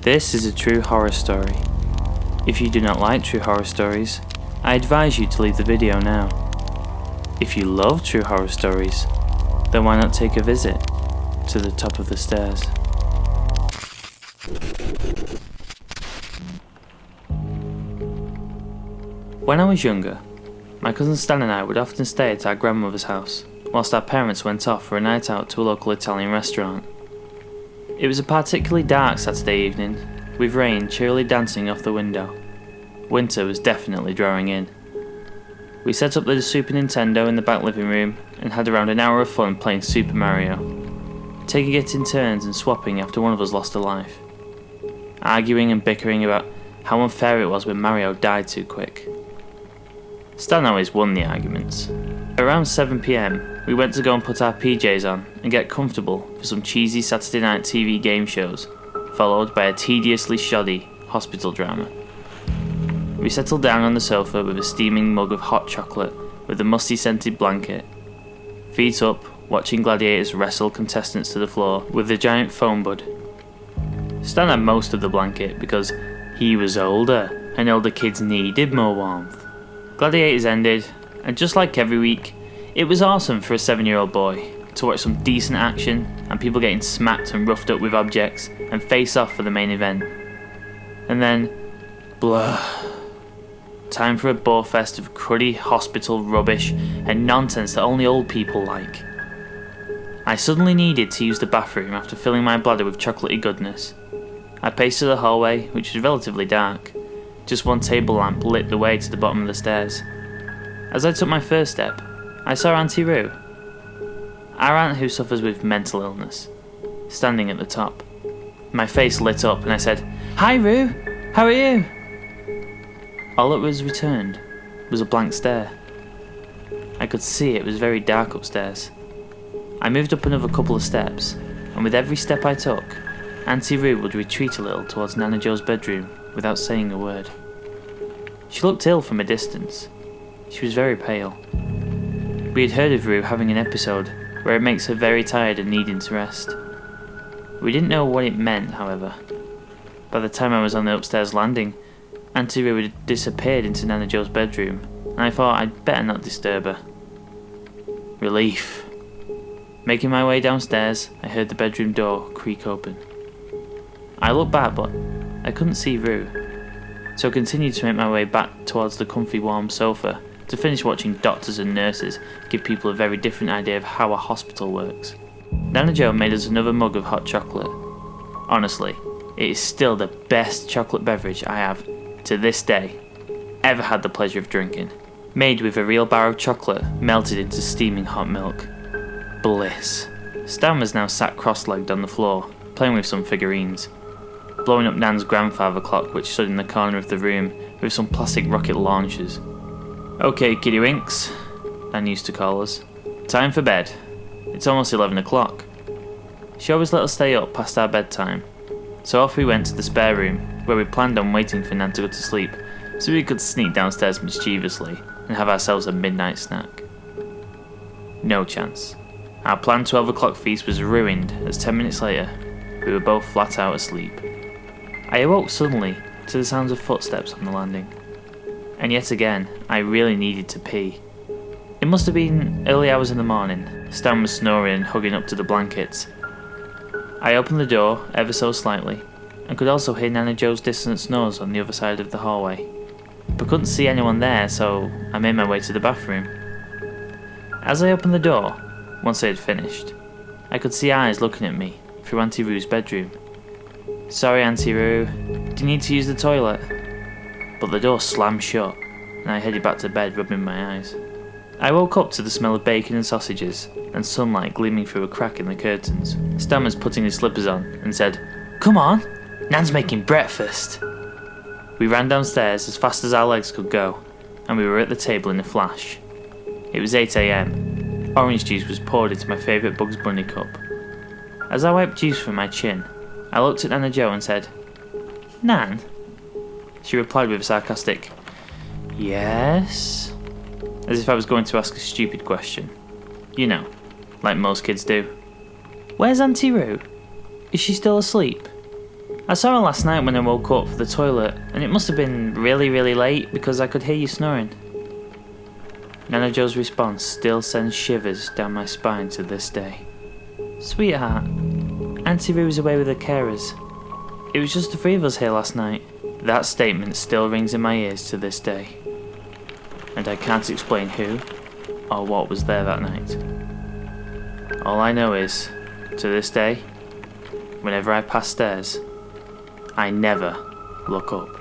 This is a true horror story. If you do not like true horror stories, I advise you to leave the video now. If you love true horror stories, then why not take a visit to the top of the stairs? When I was younger, my cousin Stan and I would often stay at our grandmother's house, whilst our parents went off for a night out to a local Italian restaurant. It was a particularly dark Saturday evening, with rain cheerily dancing off the window. Winter was definitely drawing in. We set up the Super Nintendo in the back living room and had around an hour of fun playing Super Mario, taking it in turns and swapping after one of us lost a life, arguing and bickering about how unfair it was when Mario died too quick. Stan always won the arguments. Around 7 PM, we went to go and put our PJs on and get comfortable for some cheesy Saturday night TV game shows, followed by a tediously shoddy hospital drama. We settled down on the sofa with a steaming mug of hot chocolate with a musty scented blanket, feet up, watching gladiators wrestle contestants to the floor with a giant foam bud. Stan had most of the blanket because he was older and older kids needed more warmth. Gladiators ended, and just like every week, it was awesome for a 7-year-old boy to watch some decent action and people getting smacked and roughed up with objects and face off for the main event. And then, blah. Time for a bore fest of cruddy hospital rubbish and nonsense that only old people like. I suddenly needed to use the bathroom after filling my bladder with chocolatey goodness. I paced to the hallway, which was relatively dark. Just one table lamp lit the way to the bottom of the stairs. As I took my first step, I saw Auntie Roo, our aunt who suffers with mental illness, standing at the top. My face lit up and I said, "Hi Roo, how are you?" All that was returned was a blank stare. I could see it was very dark upstairs. I moved up another couple of steps, and with every step I took, Auntie Roo would retreat a little towards Nana Joe's bedroom without saying a word. She looked ill from a distance. She was very pale. We had heard of Roo having an episode where it makes her very tired and needing to rest. We didn't know what it meant, however. By the time I was on the upstairs landing, Auntie Roo had disappeared into Nana Joe's bedroom, and I thought I'd better not disturb her. Relief. Making my way downstairs, I heard the bedroom door creak open. I looked back, but I couldn't see Roo, so I continued to make my way back towards the comfy warm sofa to finish watching doctors and nurses give people a very different idea of how a hospital works. Nana Joe made us another mug of hot chocolate. Honestly, it is still the best chocolate beverage I have, to this day, ever had the pleasure of drinking. Made with a real bar of chocolate melted into steaming hot milk. Bliss. Stan was now sat cross-legged on the floor, playing with some figurines, blowing up Nan's grandfather clock which stood in the corner of the room with some plastic rocket launchers. "Okay, kiddywinks," Nan used to call us. "Time for bed. It's almost 11 o'clock. She always let us stay up past our bedtime, so off we went to the spare room, where we planned on waiting for Nan to go to sleep, so we could sneak downstairs mischievously and have ourselves a midnight snack. No chance. Our planned 12 o'clock feast was ruined as 10 minutes later, we were both flat out asleep. I awoke suddenly to the sounds of footsteps on the landing. And yet again, I really needed to pee. It must have been early hours in the morning. Stan was snoring and hugging up to the blankets. I opened the door ever so slightly, and could also hear Nana Joe's distant snores on the other side of the hallway, but couldn't see anyone there, so I made my way to the bathroom. As I opened the door, once I had finished, I could see eyes looking at me through Auntie Roo's bedroom. "Sorry, Auntie Roo, do you need to use the toilet?" But the door slammed shut, and I headed back to bed rubbing my eyes. I woke up to the smell of bacon and sausages, and sunlight gleaming through a crack in the curtains. Stan was putting his slippers on, and said, "Come on, Nan's making breakfast." We ran downstairs as fast as our legs could go, and we were at the table in a flash. It was 8 AM. Orange juice was poured into my favourite Bugs Bunny cup. As I wiped juice from my chin, I looked at Nana Joe and said, "Nan?" She replied with a sarcastic, "Yes?" As if I was going to ask a stupid question. You know, like most kids do. "Where's Auntie Roo? Is she still asleep?" I saw her last night when I woke up for the toilet, and it must have been really, really late because I could hear you snoring. Nana Joe's response still sends shivers down my spine to this day. Sweetheart, Auntie Rue's away with her carers. It was just the three of us here last night. That statement still rings in my ears to this day. And I can't explain who or what was there that night. All I know is, to this day, whenever I pass stairs, I never look up.